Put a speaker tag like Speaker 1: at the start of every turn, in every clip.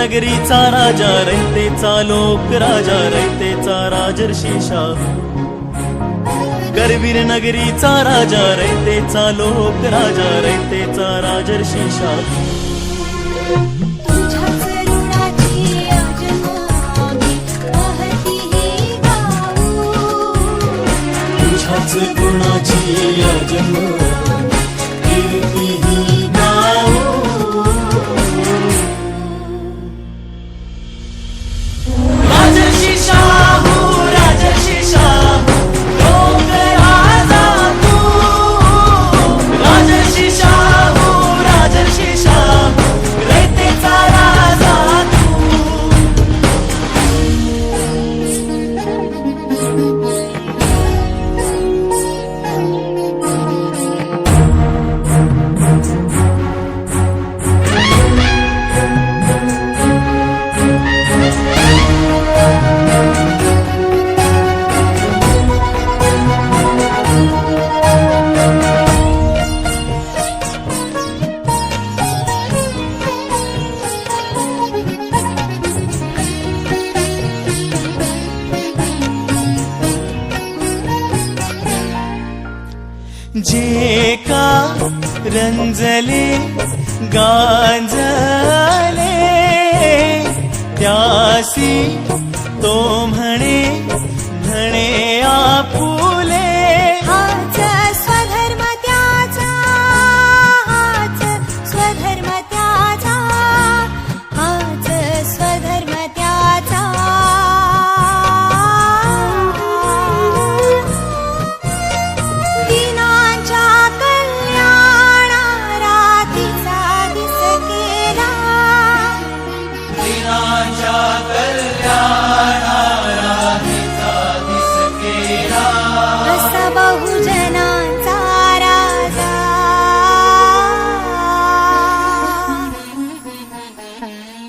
Speaker 1: नगरीचा राजा रयतेचा लोक राजा रयतेचा राजर्षी शाहू करवीर नगरीचा राजा रयतेचा लोक राजा रयतेचा राजर्षी शाहू तुझ्याच गुणाची अजन्म कीर्ती ही गाऊ राजर्षी शाहू राजर्षी शाहू लोक राजा तू राजर्षी शाहू राजर्षी शाहू रयतेचा राजा जे का रंजले गांजले त्यासी तो म्हणे धणे आपुले
Speaker 2: हाच स्वधर्म त्याचा हाच स्वधर्म त्याचा हाच स्वधर्म त्याचा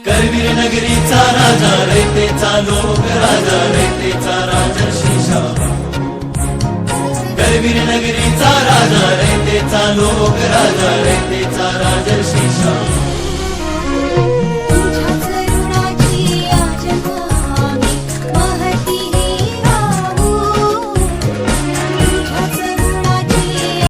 Speaker 1: करवीर नगरीचा राजा रयतेचा लोक राजा रयतेचा राजर्षी शाहू करवीर नगरीचा राजा रयतेचा लोक राजा रयतेचा राजर्षी शाहू